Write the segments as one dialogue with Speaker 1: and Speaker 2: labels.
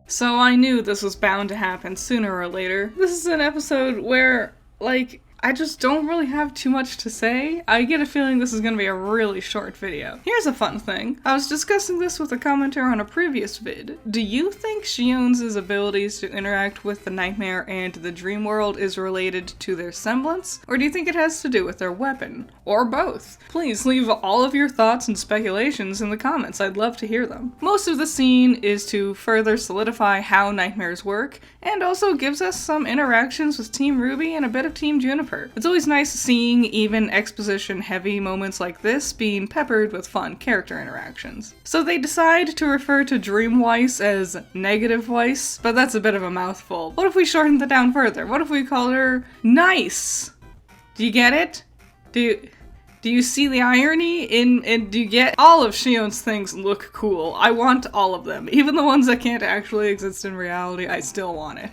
Speaker 1: So I knew this was bound to happen sooner or later. This is an episode where, like, I just don't really have too much to say. I get a feeling this is going to be a really short video. Here's a fun thing. I was discussing this with a commenter on a previous vid. Do you think Shion's abilities to interact with the nightmare and the dream world is related to their semblance? Or do you think it has to do with their weapon? Or both? Please leave all of your thoughts and speculations in the comments. I'd love to hear them. Most of the scene is to further solidify how nightmares work, and also gives us some interactions with Team RWBY and a bit of Team Juniper. It's always nice seeing even exposition-heavy moments like this being peppered with fun character interactions. So they decide to refer to Dream Weiss as Negative Weiss, but that's a bit of a mouthful. What if we shortened that down further? What if we called her Nice? Do you get it? Do you see the irony in do you get all of Shion's things look cool? I want all of them. Even the ones that can't actually exist in reality, I still want it.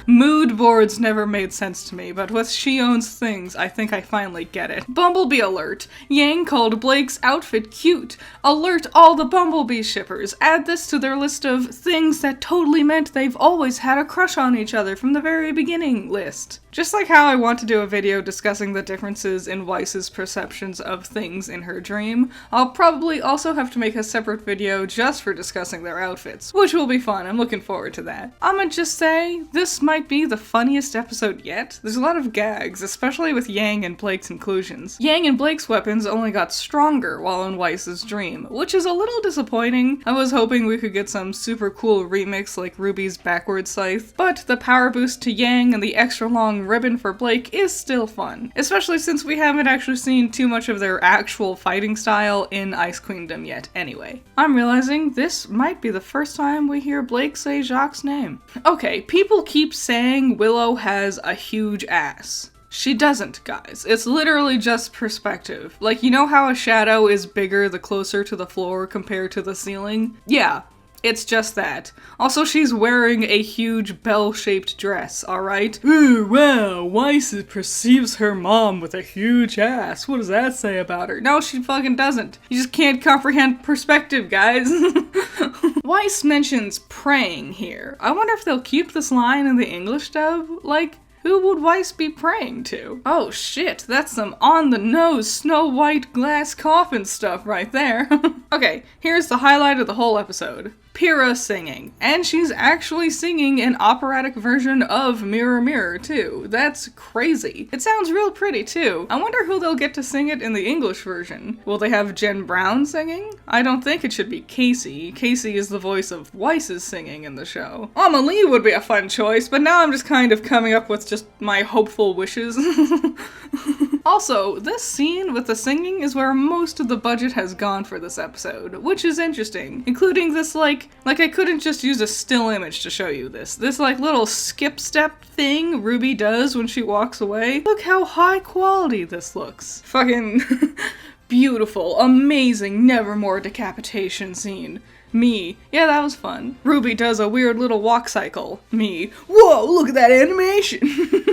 Speaker 1: Mood boards never made sense to me, but with Shion's things, I think I finally get it. Bumblebee alert. Yang called Blake's outfit cute. Alert all the Bumblebee shippers. Add this to their list of things that totally meant they've always had a crush on each other from the very beginning list. Just like how I want to do a video discussing the differences in Weiss's perceptions of things in her dream, I'll probably also have to make a separate video just for discussing their outfits, which will be fun. I'm looking forward to that. I'ma just say, this might be the funniest episode yet. There's a lot of gags, especially with Yang and Blake's inclusions. Yang and Blake's weapons only got stronger while in Weiss's dream, which is a little disappointing. I was hoping we could get some super cool remix like RWBY's backward scythe, but the power boost to Yang and the extra long ribbon for Blake is still fun, especially since we haven't actually seen too much of their actual fighting style in Ice Queendom yet anyway. I'm realizing this might be the first time we hear Blake say Jacques' name. Okay, people keep saying Willow has a huge ass. She doesn't, guys. It's literally just perspective. Like, you know how a shadow is bigger the closer to the floor compared to the ceiling? Yeah. It's just that. Also, she's wearing a huge bell-shaped dress, alright? Ooh, wow, Weiss perceives her mom with a huge ass. What does that say about her? No, she fucking doesn't. You just can't comprehend perspective, guys. Weiss mentions praying here. I wonder if they'll keep this line in the English dub? Like, who would Weiss be praying to? Oh shit, that's some on-the-nose Snow White glass coffin stuff right there. Okay, here's the highlight of the whole episode. Pyrrha singing. And she's actually singing an operatic version of Mirror Mirror too. That's crazy. It sounds real pretty too. I wonder who they'll get to sing it in the English version. Will they have Jen Brown singing? I don't think it should be Casey. Casey is the voice of Weiss's singing in the show. Amelie would be a fun choice, but now I'm just kind of coming up with just my hopeful wishes. Also, this scene with the singing is where most of the budget has gone for this episode, which is interesting, including this like I couldn't just use a still image to show you this. This like little skip step thing RWBY does when she walks away. Look how high quality this looks. Fucking beautiful, amazing, never more decapitation scene. Me. Yeah, that was fun. RWBY does a weird little walk cycle. Me. Whoa, look at that animation!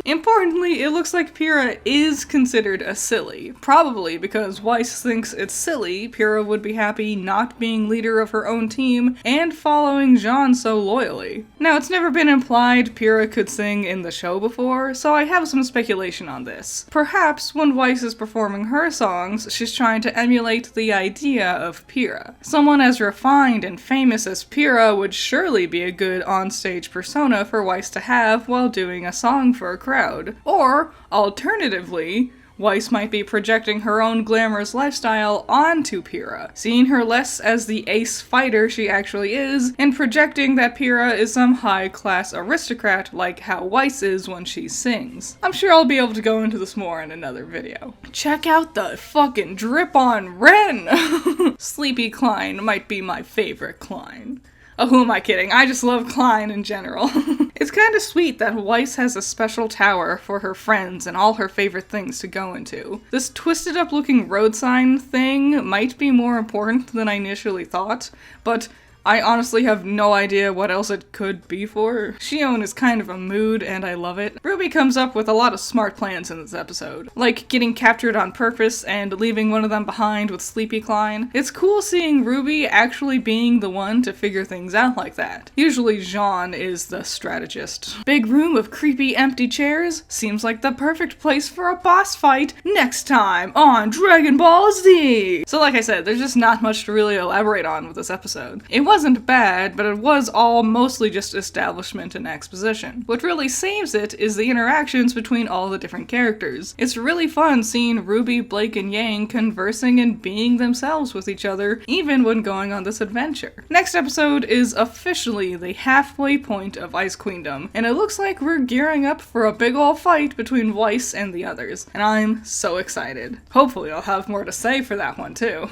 Speaker 1: Importantly, it looks like Pyrrha is considered a silly. Probably because Weiss thinks it's silly, Pyrrha would be happy not being leader of her own team and following Jean so loyally. Now, it's never been implied Pyrrha could sing in the show before, so I have some speculation on this. Perhaps when Weiss is performing her songs, she's trying to emulate the idea of Pyrrha. Someone as refined and famous as Pyrrha would surely be a good onstage persona for Weiss to have while doing a song for a crowd. Or, alternatively, Weiss might be projecting her own glamorous lifestyle onto Pyrrha, seeing her less as the ace fighter she actually is, and projecting that Pyrrha is some high-class aristocrat like how Weiss is when she sings. I'm sure I'll be able to go into this more in another video. Check out the fucking drip on Ren! Sleepy Klein might be my favorite Klein. Oh, who am I kidding? I just love Klein in general. It's kind of sweet that Weiss has a special tower for her friends and all her favorite things to go into. This twisted up looking road sign thing might be more important than I initially thought, but I honestly have no idea what else it could be for. Shion is kind of a mood, and I love it. RWBY comes up with a lot of smart plans in this episode, like getting captured on purpose and leaving one of them behind with Sleepy Klein. It's cool seeing RWBY actually being the one to figure things out like that. Usually Jean is the strategist. Big room of creepy empty chairs seems like the perfect place for a boss fight next time on Dragon Ball Z! So like I said, there's just not much to really elaborate on with this episode. It wasn't bad, but it was all mostly just establishment and exposition. What really saves it is the interactions between all the different characters. It's really fun seeing RWBY, Blake, and Yang conversing and being themselves with each other, even when going on this adventure. Next episode is officially the halfway point of Ice Queendom, and it looks like we're gearing up for a big ol' fight between Weiss and the others, and I'm so excited. Hopefully I'll have more to say for that one too.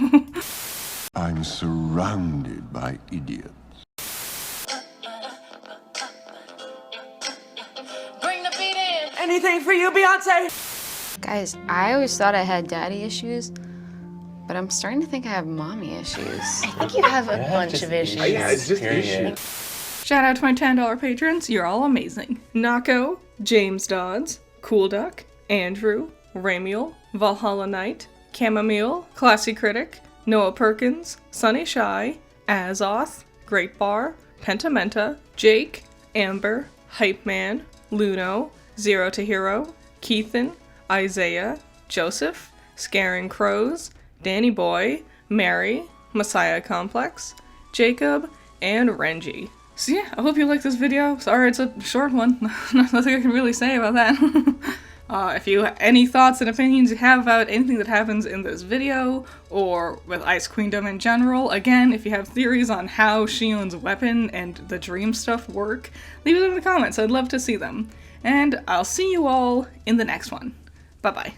Speaker 2: I'm surrounded by idiots.
Speaker 3: Bring the beat in.
Speaker 4: Anything for you, Beyonce?
Speaker 5: Guys, I always thought I had daddy issues, but I'm starting to think I have mommy issues.
Speaker 3: I think you have a bunch of issues.
Speaker 4: Yeah, it's just issues.
Speaker 1: Shout out to my $10 patrons, you're all amazing. Nako, James Dodds, Cool Duck, Andrew, Ramiel, Valhalla Knight, Chamomile, Classy Critic, Noah Perkins, Sunny Shy, Azoth, Great Bar, Pentamenta, Jake, Amber, Hype Man, Luno, Zero to Hero, Keithan, Isaiah, Joseph, Scaring Crows, Danny Boy, Mary, Messiah Complex, Jacob, and Renji. So yeah, I hope you liked this video. Sorry it's a short one. Nothing I can really say about that. If you have any thoughts and opinions you have about anything that happens in this video, or with Ice Queendom in general, again, if you have theories on how Shion's weapon and the dream stuff work, leave it in the comments, I'd love to see them. And I'll see you all in the next one. Bye-bye.